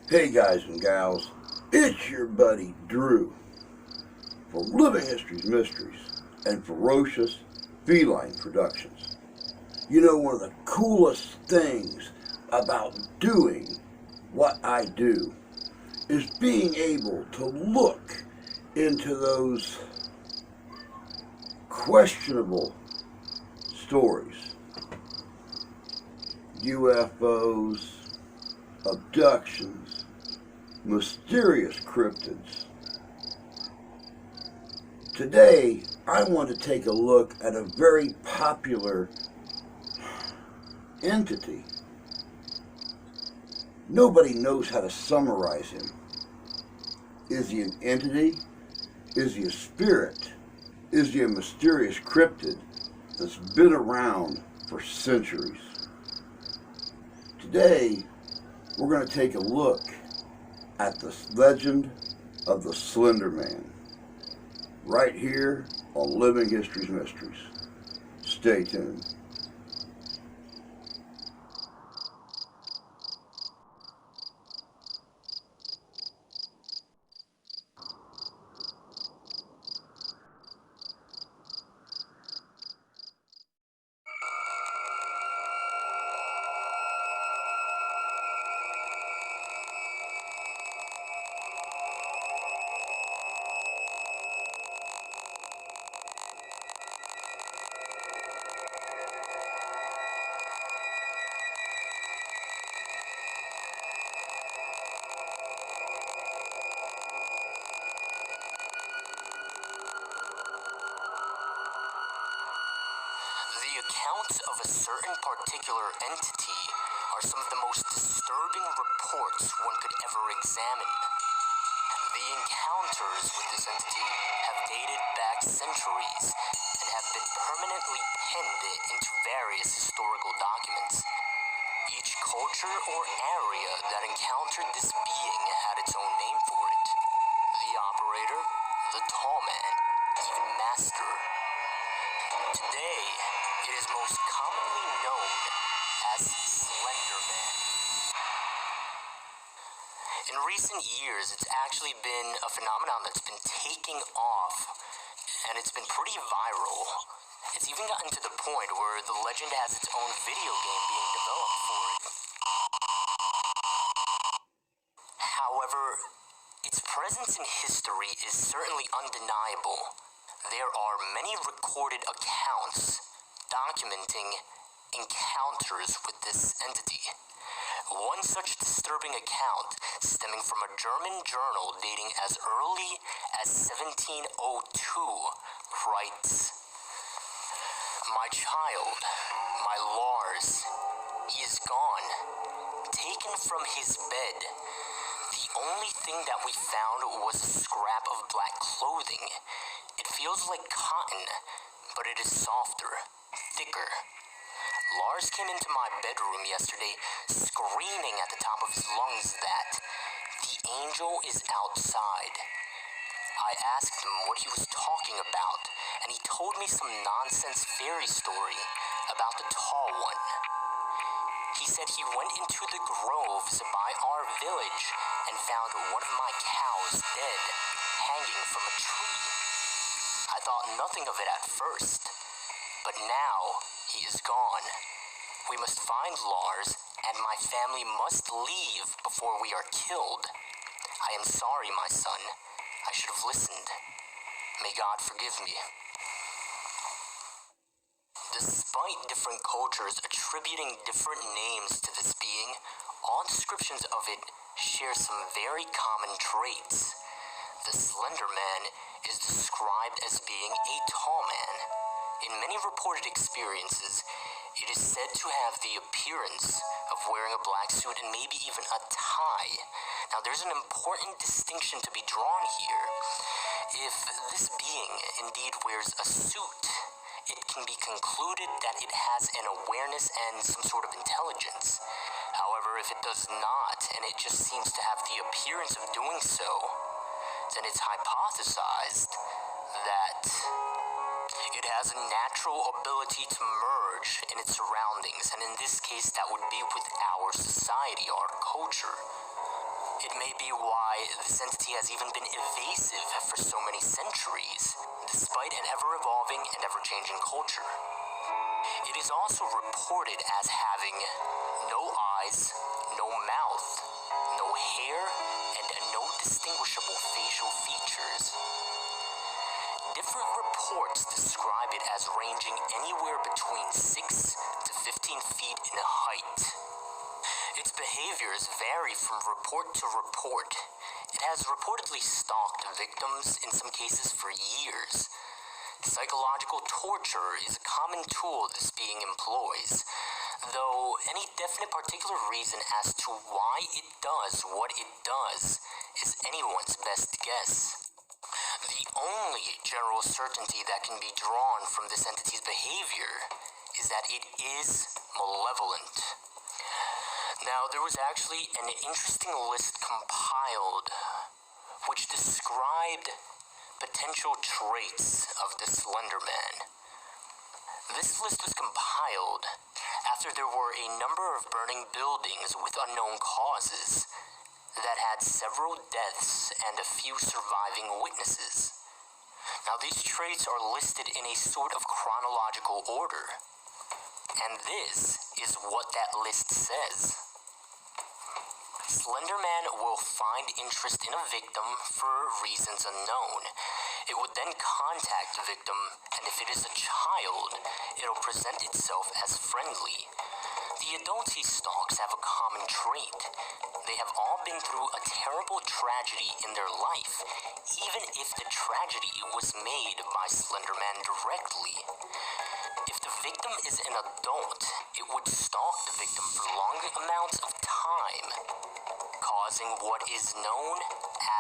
Hey guys and gals, it's your buddy Drew from Living History's Mysteries and Ferocious Feline Productions. You know, one of the coolest things about doing what I do is being able to look into those questionable stories. UFOs, abductions, mysterious cryptids. Today, I want to take a look at a very popular entity. Nobody knows how to summarize him. Is he an entity? Is he a spirit? Is he a mysterious cryptid that's been around for centuries? Today, we're going to take a look at the legend of the Slender Man, right here on Living History's Mysteries. Stay tuned. The accounts of a certain particular entity are some of the most disturbing reports one could ever examine. The encounters with this entity have dated back centuries and have been permanently pinned into various historical documents. Each culture or area that encountered this being had its own name for it. The operator, the tall man, even master. Today, it is most commonly known as Slender Man. In recent years, it's actually been a phenomenon that's been taking off, and it's been pretty viral. It's even gotten to the point where the legend has its own video game being developed for it. However, its presence in history is certainly undeniable. There are many recorded accounts documenting encounters with this entity. One such disturbing account, stemming from a German journal dating as early as 1702, writes, "My child, my Lars, he is gone, taken from his bed. The only thing that we found was a scrap of black clothing. It feels like cotton, but it is softer, thicker. Lars came into my bedroom yesterday, screaming at the top of his lungs that the angel is outside. I asked him what he was talking about, and he told me some nonsense fairy story about the tall one. He said he went into the groves by our village and found one of my cows dead, hanging from a tree. I thought nothing of it at first, but now he is gone. We must find Lars, and my family must leave before we are killed. I am sorry, my son. I should have listened. May God forgive me." Despite different cultures attributing different names to this being, all descriptions of it share some very common traits. The Slender Man is described as being a tall man. In many reported experiences, it is said to have the appearance of wearing a black suit and maybe even a tie. Now, there's an important distinction to be drawn here. If this being indeed wears a suit, it can be concluded that it has an awareness and some sort of intelligence. However, if it does not, and it just seems to have the appearance of doing so, then it's hypothesized that it has a natural ability to merge in its surroundings, and in this case, that would be with our society, our culture. It may be why this entity has even been evasive for so many centuries, despite an ever-evolving and ever-changing culture. It is also reported as having no eyes, no mouth, no hair, and no distinguishable facial features. Different reports describe it as ranging anywhere between 6 to 15 feet in height. Its behaviors vary from report to report. It has reportedly stalked victims in some cases for years. Psychological torture is a common tool this being employs, though any definite particular reason as to why it does what it does is anyone's best guess. The only general certainty that can be drawn from this entity's behavior is that it is malevolent. Now, there was actually an interesting list compiled which described potential traits of the Slender Man. This list was compiled after there were a number of burning buildings with unknown causes that had several deaths and a few surviving witnesses. Now, these traits are listed in a sort of chronological order, and this is what that list says. Slender Man will find interest in a victim for reasons unknown. It would then contact the victim, and if it is a child, it'll present itself as friendly. The adults he stalks have a common trait. They have all been through a terrible tragedy in their life, even if the tragedy was made by Slender Man directly. If the victim is an adult, it would stalk the victim for long amounts of time, causing what is known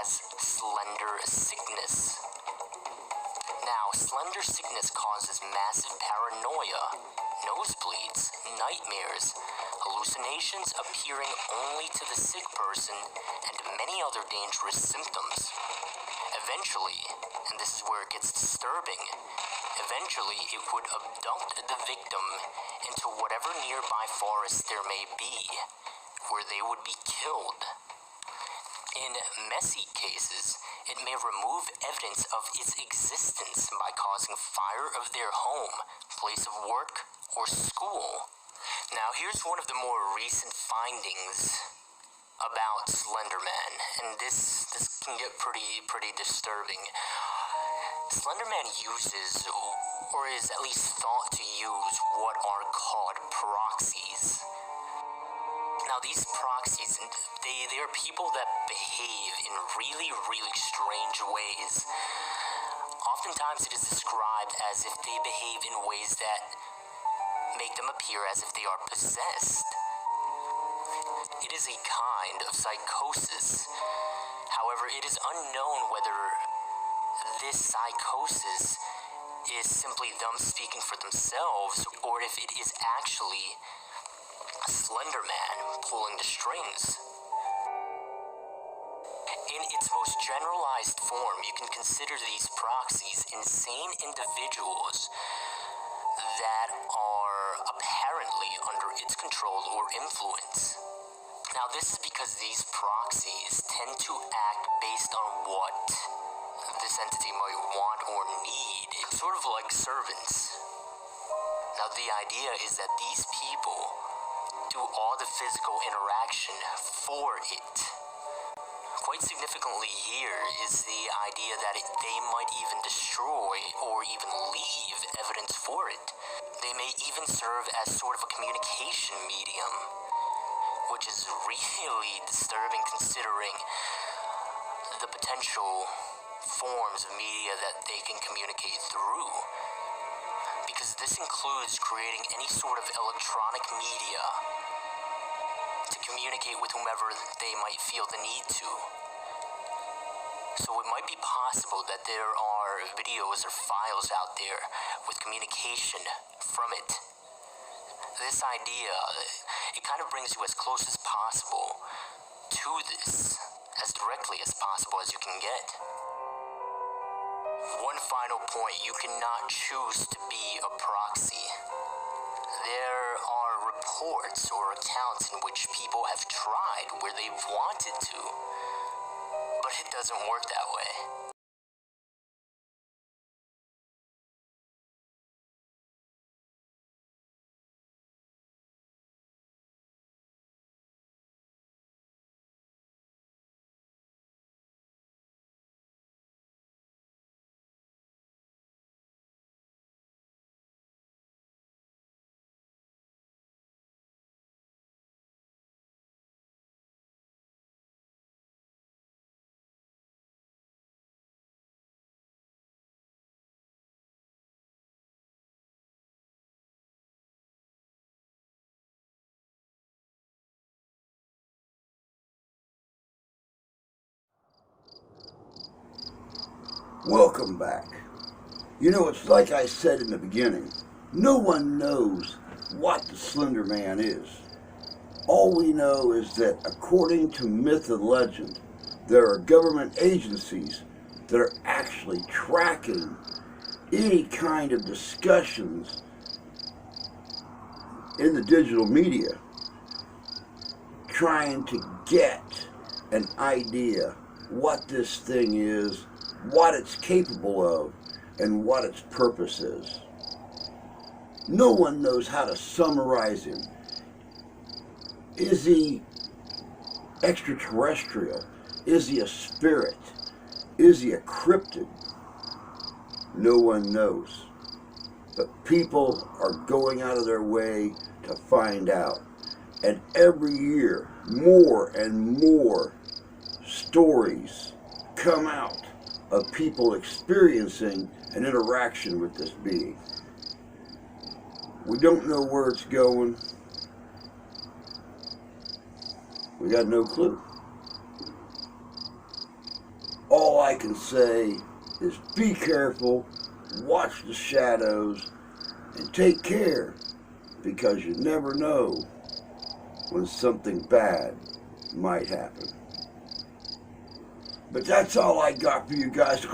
as slender sickness. Now, slender sickness causes massive paranoia, nosebleeds, nightmares, hallucinations appearing only to the sick person, and many other dangerous symptoms. Eventually, and this is where it gets disturbing, eventually it would abduct the victim into whatever nearby forest there may be, where they would be killed. In messy cases, it may remove evidence of its existence by causing fire of their home, place of work, or school. Now, here's one of the more recent findings about Slender Man, and this can get pretty disturbing. Slender Man uses, or is at least thought to use, what are called proxies. Now, these proxies, they are people that behave in really strange ways. Oftentimes it is described as if they behave in ways that make them appear as if they are possessed. It is a kind of psychosis. However, it is unknown whether this psychosis is simply them speaking for themselves, or if it is actually a Slender Man pulling the strings. In its most generalized form, you can consider these proxies insane individuals that are apparently under its control or influence. Now, this is because these proxies tend to act based on what this entity might want or need. It's sort of like servants. Now, the idea is that these people do all the physical interaction for it. Quite significantly here is the idea that they might even destroy or even leave evidence for it. They may even serve as sort of a communication medium, which is really disturbing considering the potential forms of media that they can communicate through. Because this includes creating any sort of electronic media to communicate with whomever they might feel the need to. So it might be possible that there are videos or files out there with communication from it. This idea, it kind of brings you as close as possible to this, as directly as possible as you can get. One final point, you cannot choose to be a proxy. There are reports or accounts in which people have tried where they've wanted to, but it doesn't work that way. Welcome back. You know, it's like I said in the beginning, no one knows what the Slender Man is. All we know is that according to myth and legend, there are government agencies that are actually tracking any kind of discussions in the digital media, trying to get an idea what this thing is, what it's capable of, and what its purpose is. No one knows how to summarize him. Is he extraterrestrial? Is he a spirit? Is he a cryptid? No one knows. But people are going out of their way to find out. And every year, more and more stories come out of people experiencing an interaction with this being. We don't know where it's going. We got no clue. All I can say is be careful, watch the shadows, and take care, because you never know when something bad might happen. But that's all I got for you guys.